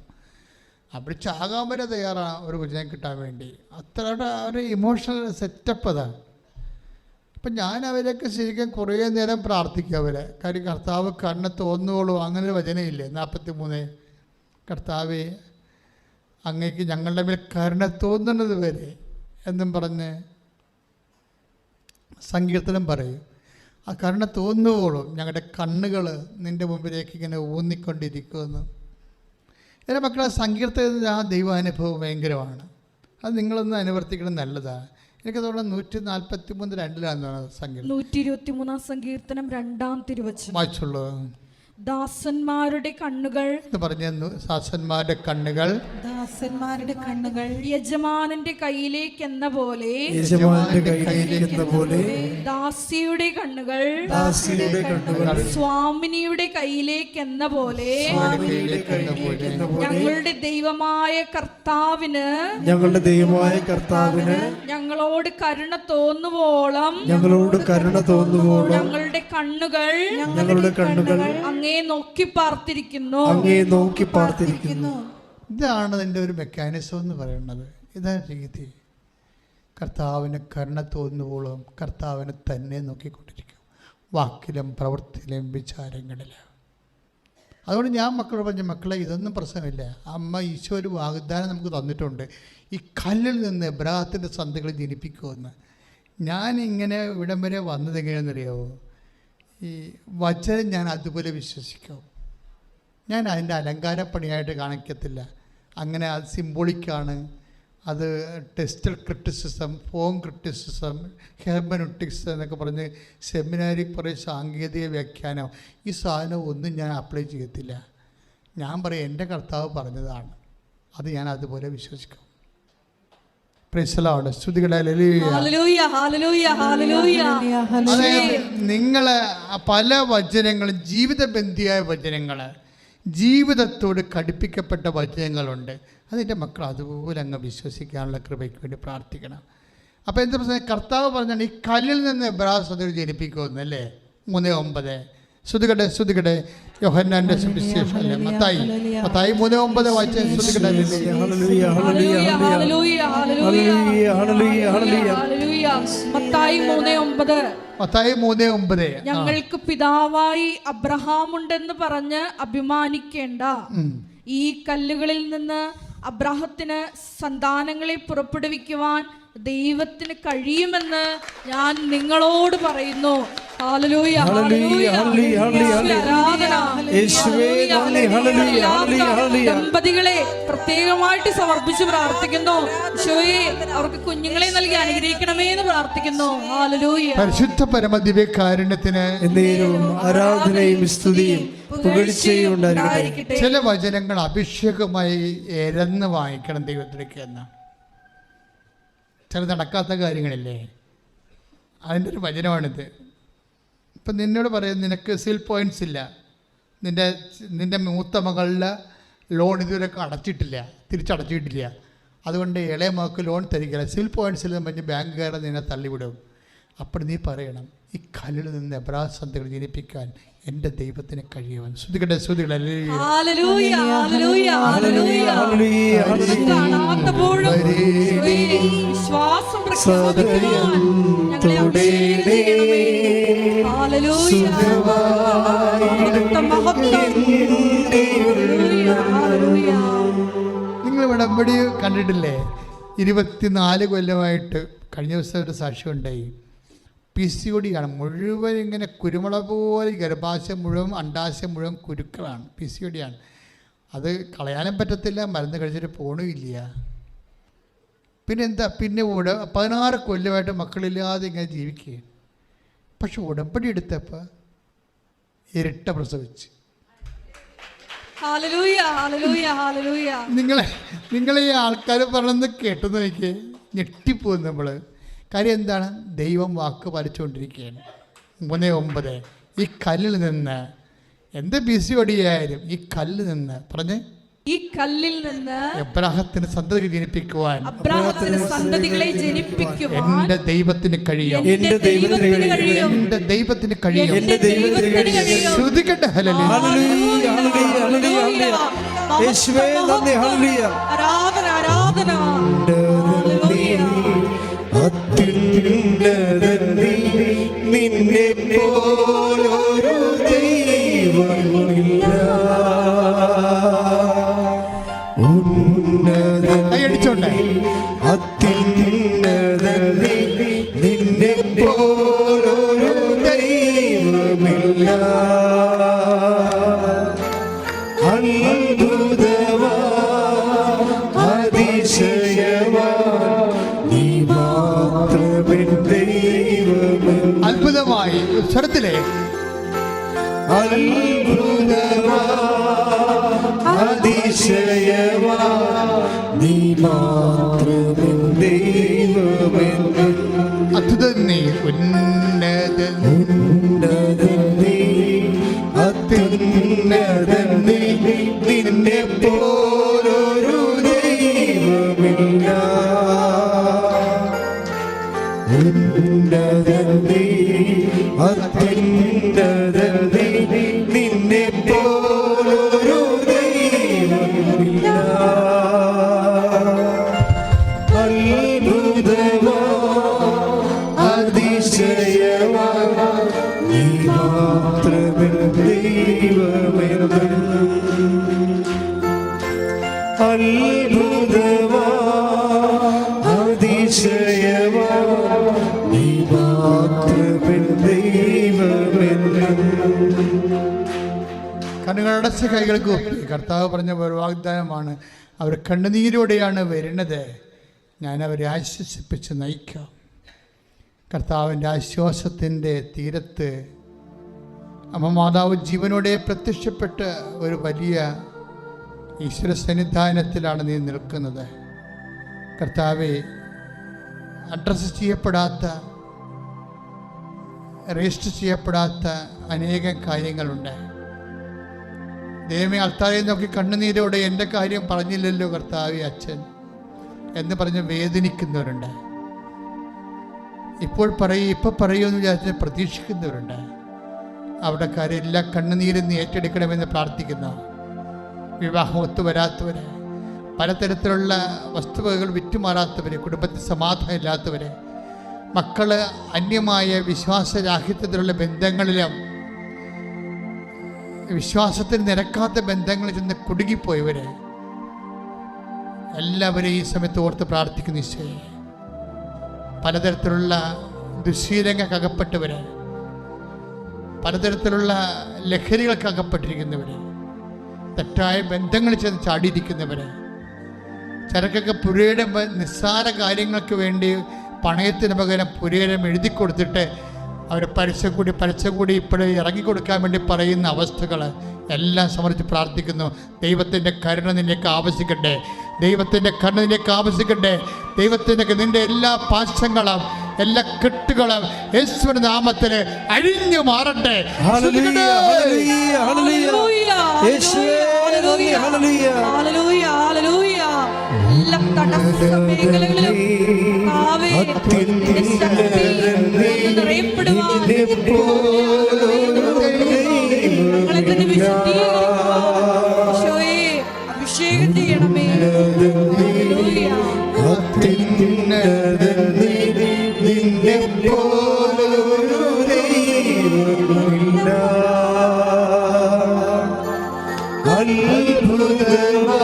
B: അവർ ചാകാൻ വരെ തയ്യാറാണ് ഒരു കുഞ്ഞിനെ കിട്ടാൻ വേണ്ടി. അത്രയുടെ ഒരു ഇമോഷണൽ സെറ്റപ്പ് അതാണ്. അപ്പം ഞാൻ അവരൊക്കെ ശരിക്കും കുറേ നേരം പ്രാർത്ഥിക്കും അവരെ. കാര്യം കർത്താവ് കണ്ണ് തോന്നുകയുള്ളൂ, അങ്ങനെ ഒരു വചനമില്ലേ 43, കർത്താവേ അങ്ങേക്ക് ഞങ്ങളുടെ മേൽ കരുണ തോന്നുന്നത് വരെ എന്നും പറഞ്ഞ് സങ്കീർത്തനം പറയും. ആ കരുണ തോന്നുകയോളും ഞങ്ങളുടെ കണ്ണുകൾ നിൻ്റെ മുമ്പിലേക്ക് ഇങ്ങനെ ഊന്നിക്കൊണ്ടിരിക്കുമെന്ന്. എൻ്റെ മക്കളെ സങ്കീർത്തനത്തിൽ ആ ദൈവാനുഭവം ഭയങ്കരമാണ്. അത് നിങ്ങളൊന്ന് അനുവർത്തിക്കണം, നല്ലതാണ്. എനിക്ക് തോന്നുന്നു 143:2 സങ്കീർത്തനം.
C: 123 സങ്കീർത്തനം 2-ാം തിരുവചനം
B: വായിച്ചുള്ളൂ.
C: ദാസന്മാരുടെ കണ്ണുകൾ
B: എന്ന് പറഞ്ഞു. ദാസന്മാരുടെ കണ്ണുകൾ
C: യജമാനന്റെ കയ്യിലേക്കെന്ന പോലെ, ദാസിയുടെ കണ്ണുകൾ സ്വാമിനിയുടെ കയ്യിലേക്കെന്ന പോലെ ഞങ്ങളുടെ ദൈവമായ കർത്താവിന് ഞങ്ങളോട് കരുണ തോന്നുവോളം ഞങ്ങളുടെ കണ്ണുകൾ അങ്ങേ നോക്കി പാർത്തിരിക്കുന്നു.
B: ഇതാണ് എൻ്റെ ഒരു മെക്കാനിസം എന്ന് പറയുന്നത്. ഇതാണ് രീതി. കർത്താവിന് കരുണ തോന്നുവോളം കർത്താവിനെ തന്നെ നോക്കിക്കൊണ്ടിരിക്കും, വാക്കിലും പ്രവൃത്തിയിലും വിചാരങ്ങളിലും. അതുകൊണ്ട് ഞാൻ മക്കളോട് പറഞ്ഞു, മക്കളെ ഇതൊന്നും പ്രശ്നമില്ല. അമ്മ ഈശോ ഒരു വാഗ്ദാനം നമുക്ക് തന്നിട്ടുണ്ട്, ഈ കല്ലിൽ നിന്ന് എബ്രാഹത്തിൻ്റെ സന്തതികളെ ജനിപ്പിക്കുമെന്ന്. ഞാനിങ്ങനെ ഇവിടം വരെ വന്നത് എങ്ങനെയാണെന്നറിയാമോ? ഈ വചനം ഞാൻ അതുപോലെ വിശ്വസിക്കും. ഞാൻ അതിൻ്റെ അലങ്കാരപ്പണിയായിട്ട് കാണിക്കത്തില്ല. അങ്ങനെ അത് സിംബോളിക്കാണ്. അത് textual criticism, form criticism, hermeneutics എന്നൊക്കെ പറഞ്ഞ് സെമിനാരിൽ കുറേ സാങ്കേതിക വ്യാഖ്യാനം, ഈ സാധനം ഒന്നും ഞാൻ അപ്ലൈ ചെയ്യത്തില്ല. ഞാൻ പറയും എൻ്റെ കർത്താവ് പറഞ്ഞതാണ്, അത് ഞാൻ അതുപോലെ വിശ്വസിക്കും. അതായത് നിങ്ങളെ പല വചനങ്ങളും ജീവിതബന്ധിയായ വചനങ്ങൾ, ജീവിതത്തോട് ഘടിപ്പിക്കപ്പെട്ട വചനങ്ങളുണ്ട്. അതിൻ്റെ മക്കൾ അതുപോലെ അങ്ങ് വിശ്വസിക്കാനുള്ള കൃപയ്ക്ക് വേണ്ടി പ്രാർത്ഥിക്കണം. അപ്പോൾ എന്താ പ്രശ്നം? കർത്താവ് പറഞ്ഞാണ് ഈ കല്ലിൽ നിന്ന് എബ്രാഹത്തെ ജനിപ്പിക്കുമെന്നല്ലേ 3:9. ശ്രുതികട്ടെ യോഹന്നാന്റെ സുവിശേഷം അല്ലേ, മത്തായി 3:9 വായിച്ച ശ്രുതികട്ടെ.
C: മത്തായി
B: 3:9
C: ഞങ്ങൾക്ക് പിതാവായി അബ്രഹാമുണ്ടെന്ന് പറഞ്ഞ് അഭിമാനിക്കേണ്ട. ഈ കല്ലുകളിൽ നിന്ന് അബ്രാഹത്തിന് സന്താനങ്ങളെ പുറപ്പെടുവിക്കുവാൻ ദൈവത്തിന് കഴിയുമെന്ന് ഞാൻ നിങ്ങളോട് പറയുന്നു. ദമ്പതികളെ പ്രത്യേകമായിട്ട് സമർപ്പിച്ച് പ്രാർത്ഥിക്കുന്നു. ഈശോയെ അവർക്ക് കുഞ്ഞുങ്ങളെ നൽകി അനുഗ്രഹിക്കണമേ എന്ന് പ്രാർത്ഥിക്കുന്നു. ഹല്ലേലൂയ.
B: പരിശുദ്ധ പരമദിവ്യകാരുണ്യത്തിന്
A: ആരാധനയും സ്തുതിയും
B: ചില വചനങ്ങൾ അഭിഷേകമായി എരന്ന് വാങ്ങിക്കണം ദൈവത്തിലേക്ക് എന്ന്. ചില നടക്കാത്ത കാര്യങ്ങളില്ലേ, അതിൻ്റെ ഒരു വചനമാണിത്. ഇപ്പം നിന്നോട് പറയും, നിനക്ക് സിൽ പോയിൻറ്റ്സ് ഇല്ല, നിൻ്റെ മൂത്ത മകളുടെ ലോൺ ഇതുവരെ തിരിച്ചടച്ചിട്ടില്ല. അതുകൊണ്ട് ഇളയ മകൾക്ക് ലോൺ തരികയില്ല. സിവിൽ പോയിന്റ്സിൽ പറഞ്ഞ് ബാങ്കുകാരെ നിന്നെ തള്ളിവിടും. അപ്പോൾ നീ പറയണം, ഈ കല്ലിൽ നിന്ന് എബ്രായ സന്തതികൾ ജനിപ്പിക്കാൻ എൻ്റെ ദൈവത്തിന് കഴിയുവാൻ. ശ്രുതികട്ടെ ശ്രുതികൾ നിങ്ങൾ ഉടമ്പടി കണ്ടിട്ടില്ലേ? 24 കൊല്ലമായിട്ട് കഴിഞ്ഞ ദിവസം ഒരു സാക്ഷ്യം ഉണ്ടായി. PCOD ആണ് മുഴുവൻ, ഇങ്ങനെ കുരുമുളക് പോലെ ഗർഭാശയം മുഴുവൻ അണ്ടാശയം മുഴുവൻ കുരുക്കളാണ്. PCOD ആണ്. അത് കളയാനും പറ്റത്തില്ല, മരുന്ന് കഴിച്ചിട്ട് പോണുമില്ല. പിന്നെ 16 കൊല്ലമായിട്ട് മക്കളില്ലാതെ ഇങ്ങനെ ജീവിക്കുക. പക്ഷെ ഉടമ്പടി എടുത്തപ്പോൾ ഇരട്ട പ്രസവിച്ച്. നിങ്ങളെ ഈ ആൾക്കാർ പറഞ്ഞെന്ന് കേട്ടെന്ന് എനിക്ക് ഞെട്ടിപ്പോകും നമ്മൾ. കാര്യം എന്താണ്? ദൈവം വാക്ക് പാലിച്ചുകൊണ്ടിരിക്കുകയാണ്. 3:9 ഈ കല്ലിൽ നിന്ന് എന്ത് PCOD ആയാലും ഈ കല്ലിൽ നിന്ന് പറഞ്ഞ്
C: ഈ കല്ലിൽ നിന്ന്
B: എബ്രാഹത്തിന് സന്തതികളെ ജനിപ്പിക്കുവാൻ
C: എന്റെ
B: ദൈവത്തിന് കഴിയും.
A: എന്റെ ദൈവത്തിന് കഴിയും.
B: എന്റെ ദൈവത്തിന് കഴിയും.
A: എന്റെ ദൈവത്തിന് കഴിയും.
B: ശ്രുതികട്ടെ ഹല്ലേലൂയ.
A: ഹല്ലേലൂയ ഹല്ലേലൂയ ഹല്ലേലൂയ. യേശുവേ നന്ദി. ഹല്ലേലൂയ.
C: ആരാധന ആരാധന.
A: അത്യുന്നതനീ നിന്നെ പോലൊരു ദൈവമില്ല.
B: കൈയടിച്ചോട്ടെ.
A: അത്യുന്നതനീ നിന്നെ പോലൊരു ദൈവമില്ല. അത്ഭുതമാ അതിശയമാ നീ മാത്രമേ ദൈവമേ.
B: അത്ഭുതമായി സ്വരത്തിലെ
A: അത്ഭുതമാ അതിശയമാ നീ മാത്രമേ ദൈവമേ.
B: അത്ഭുതം നീ ഉന്നതൻ
A: നീ അത്യുന്നതൻ നീ നിന്നെ പോലൊരു ദൈവമില്ല. ഉന്നതൻ നീ അത്യുന്നതൻ നീ നിന്നെ പോലൊരു ദൈവമില്ല. അത്ഭുതമാ അതിശയമാ നീ മാത്രമേ ദൈവമേ. അത്ഭുതമാ അതിശയമാ നീ മാത്രമേ ദൈവമേ.
B: കണ്ണുകളടച്ച കൈകൾക്ക് ഒപ്പി കർത്താവ് പറഞ്ഞ ഒരു വാഗ്ദാനമാണ്. അവർ കണ്ണുനീരോടെയാണ് വരുന്നത്, ഞാൻ അവരെ ആശ്വസിപ്പിച്ച് നയിക്കാം. കർത്താവിൻ്റെ ആശ്വാസത്തിൻ്റെ തീരത്ത് അമ്മ മാതാവ് ജീവനോടെ പ്രത്യക്ഷപ്പെട്ട് ഒരു വലിയ ഈശ്വര സന്നിധാനത്തിലാണ് നീ നിൽക്കുന്നത്. കർത്താവെ, അഡ്രസ്സ് ചെയ്യപ്പെടാത്ത, രജിസ്റ്റർ ചെയ്യപ്പെടാത്ത അനേകം കാര്യങ്ങളുണ്ട്. ദൈവമേ, അൾത്താരെ നോക്കി കണ്ണുനീരോടെ എൻ്റെ കാര്യം പറഞ്ഞില്ലല്ലോ കർത്താവെ അച്ഛൻ എന്ന് പറഞ്ഞ് വേദനിക്കുന്നവരുണ്ട്. ഇപ്പോൾ പറയുമെന്ന് വിചാരിച്ച് പ്രതീക്ഷിക്കുന്നവരുണ്ട്. അവിടെ കാര്യം എല്ലാ കണ്ണുനീരും നീ ഏറ്റെടുക്കണമെന്ന് പ്രാർത്ഥിക്കുന്ന, വിവാഹം ഒത്തുവരാത്തവർ, പലതരത്തിലുള്ള വസ്തുവകകൾ വിറ്റുമാറാത്തവർ, കുടുംബത്തിൽ സമാധാനം ഇല്ലാത്തവർ, മക്കൾ അന്യമായ വിശ്വാസരാഹിത്യത്തിലുള്ള ബന്ധങ്ങളിലും വിശ്വാസത്തിന് നിരക്കാത്ത ബന്ധങ്ങളിൽ ചെന്ന് കുടുങ്ങിപ്പോയവർ എല്ലാവരെയും ഈ സമയത്ത് ഓർത്ത് പ്രാർത്ഥിക്കുന്നു. ഈശോയെ, പലതരത്തിലുള്ള ദുശ്ശീലങ്ങൾക്കകപ്പെട്ടവർ, പലതരത്തിലുള്ള ലഹരികൾക്കകപ്പെട്ടിരിക്കുന്നവർ, തെറ്റായ ബന്ധങ്ങളിൽ ചെന്ന് ചാടിയിരിക്കുന്നവർ, ചിലക്കൊക്കെ പുരയുടെ നിസ്സാര കാര്യങ്ങൾക്ക് വേണ്ടി പണയത്തിന് പകരം പുരയിടം എഴുതി കൊടുത്തിട്ട് അവർ പലിശ കൂടി ഇപ്പോഴും ഇറങ്ങിക്കൊടുക്കാൻ വേണ്ടി പറയുന്ന അവസ്ഥകൾ എല്ലാം സമർപ്പിച്ച് പ്രാർത്ഥിക്കുന്നു. ദൈവത്തിൻ്റെ കരുണ നിന്നേക്ക് ആവശ്യിക്കട്ടെ, ദൈവത്തിൻ്റെ കരുണ നിന്നേക്ക് ആവശ്യിക്കട്ടെ. ദൈവത്തിൻ്റെ നിൻ്റെ എല്ലാ പാശങ്ങളും എല്ലാ കെട്ടുകളും യേശുവിന്റെ നാമത്തിൽ അഴിഞ്ഞു മാറട്ടെ.
C: എല്ലാ മേഖലകളിലും കർത്താവേ, നിന്റെ ശക്തി നിറയപ്പെടുവാൻ ഞങ്ങളെ തന്നെ വിശുദ്ധീകരിക്കുവാൻ ഈശോയെ അഭിഷേകം ചെയ്യണമേ. ഹല്ലേലൂയ.
A: നിന്നെ പോലൊരു ദൈവമില്ല. അത്ഭുതമാ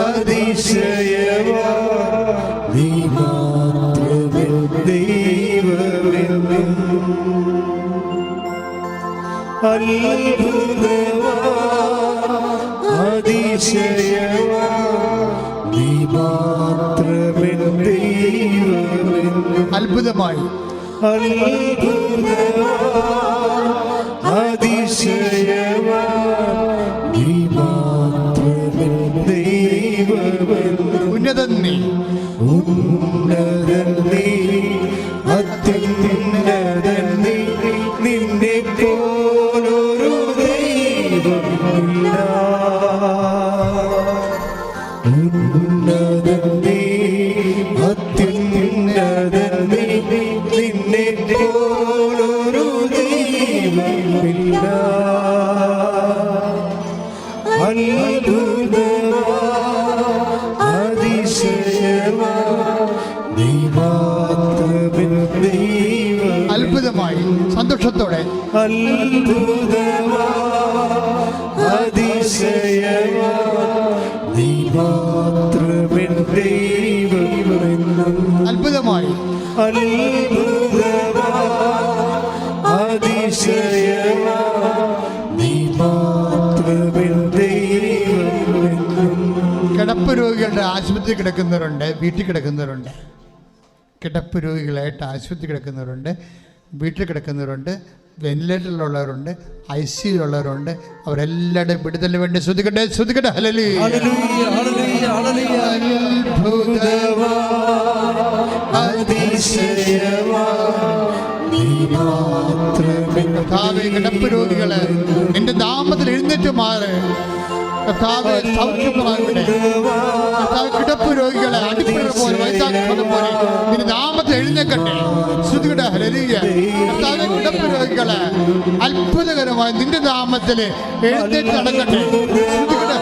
A: അതിശയമാ നീ മാത്രമേ ദൈവമേ. അത്ഭുതമാ അതിശയമാ നീ മാത്രമേ ദൈവമേ.
B: അത്ഭുതമായി
A: അത്ഭുതമാ അതിശയമാ നീ മാത്രമേ ദൈവമേ.
B: ഉന്നതൻ നീ,
A: ഉന്നതൻ നീ, അത്യുന്നതൻ നീ, നിന്നെ പോലൊരു ദൈവമില്ല. ഉന്നതൻ നീ, അത്യുന്നതൻ നീ, നിന്നെ പോലൊരു ദൈവമില്ല. അത്ഭുതമാ അതിശയമാ നീ മാത്രമേ ദൈവം.
B: അത്ഭുതമായി സന്തോഷത്തോടെ
A: അത്ഭുതമാ അതിശയമാ നീ മാത്രമേ ദൈവമെന്നും.
B: അത്ഭുതമായി
A: അത്ഭുതമാ അതിശയമാ നീ മാത്രമേ ദൈവമെന്നും.
B: കിടപ്പ് രോഗികളുടെ ആശുപത്രി കിടക്കുന്നവരുണ്ട്, വീട്ടിൽ കിടക്കുന്നവരുണ്ട്. കിടപ്പ് രോഗികളായിട്ട് ആശുപത്രി കിടക്കുന്നവരുണ്ട്, വീട്ടിൽ കിടക്കുന്നവരുണ്ട്, വെന്റിലേറ്ററിലുള്ളവരുണ്ട്, ICUയിലുള്ളവരുണ്ട്. അവരെല്ലാവരുടെയും വിടുതലിന് വേണ്ടി ശ്രദ്ധിക്കട്ടെ, ശ്രദ്ധിക്കട്ടെ. ഹല്ലേലൂയ.
A: അത്ഭുതമാ അതിശയമാ നീ മാത്രമേ.
B: കർത്താവേ, കിടപ്പ് രോഗികളെ നിന്റെ നാമത്തിൽ എഴുന്നേറ്റ് മാറ്. കർത്താവേ, സൗഖ്യമാകട്ടെ. കർത്താവേ, കിടപ്പ് രോഗികളെ അടിപ്പിഴ പോലെ വൈദ്യാക്ഷരം പോലെ നിന്റെ നാമത്തിൽ എഴുന്നേക്കട്ടെ. ശ്രുതികട്ടെ. ഹല്ലേലൂയ. കർത്താവേ, കിടപ്പ് രോഗികളെ അത്ഭുതകരമായി നിന്റെ നാമത്തിൽ എഴുന്നേറ്റ് നടക്കട്ടെ. ശ്രുതികട്ടെ.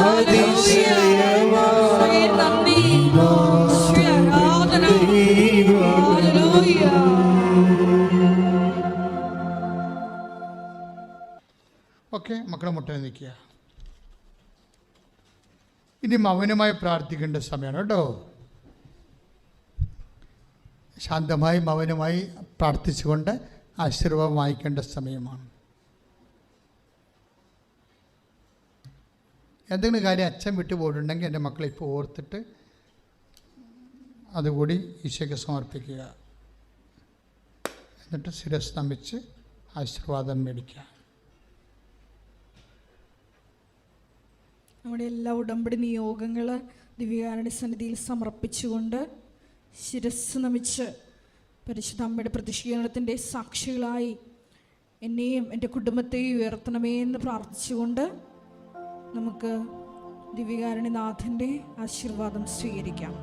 A: അതിശയമാ
C: ഈശോയെ നന്ദി. ഈശോയെ ആരാധന. ഹല്ലേലൂയ.
B: ഓക്കെ, മക്കളെ മുട്ട നിൽക്കുക. ഇനി മൗനമായി പ്രാർത്ഥിക്കേണ്ട സമയമാണ് കേട്ടോ. ശാന്തമായി മൗനമായി പ്രാർത്ഥിച്ചുകൊണ്ട് ആശീർവാദം വായിക്കേണ്ട സമയമാണ്. എന്തെങ്കിലും കാര്യം അച്ഛൻ വിട്ടു പോയിട്ടുണ്ടെങ്കിൽ എൻ്റെ മക്കളെ ഇപ്പോൾ ഓർത്തിട്ട് അതുകൂടി ഈശോയ്ക്ക് സമർപ്പിക്കുക. എന്നിട്ട് ശിരസ് നമിച്ച് ആശീർവാദം മേടിക്കുക.
C: നമ്മുടെ എല്ലാ ഉടമ്പടി നിയോഗങ്ങൾ ദിവ്യകാരുണ്യ സന്നിധിയിൽ സമർപ്പിച്ചുകൊണ്ട് ശിരസ് നമിച്ച് പരിശുദ്ധ അമ്മയുടെ പ്രതിഷ്ഠീകരണത്തിൻ്റെ സാക്ഷികളായി എന്നെയും എൻ്റെ കുടുംബത്തെയും ഉയർത്തണമേ എന്ന് പ്രാർത്ഥിച്ചുകൊണ്ട് നമുക്ക് ദിവ്യകാരുണ്യനാഥൻ്റെ ആശീർവാദം സ്വീകരിക്കാം.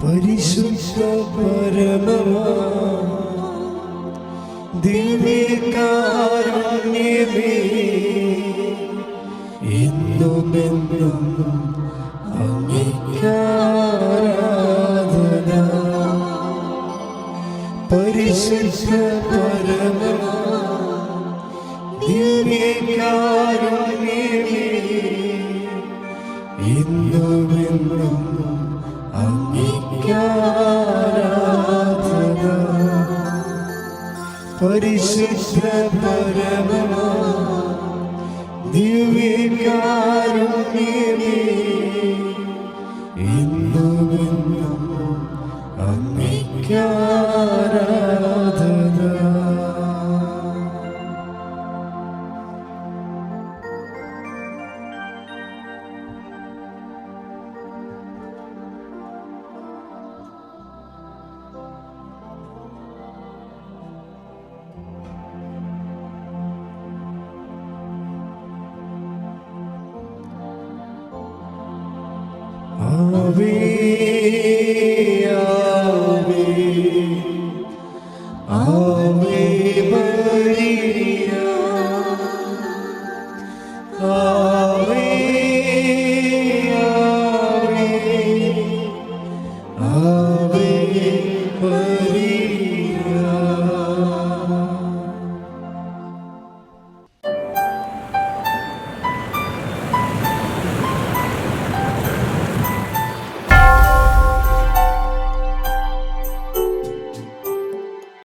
A: പരിശുദ്ധ പരമമാ ദിവ്യകാരുണ്യമേ, എന്നുമെന്നും അങ്ങേയ്ക്കാരാധന. പരിശുദ്ധ അങ്ങേക്കാരാധന. പരിശുദ്ധ പരമമാ ദിവ്യകാരുണ്യമേ, എന്നുമെന്നും അങ്ങേക്കാരാധന. Ave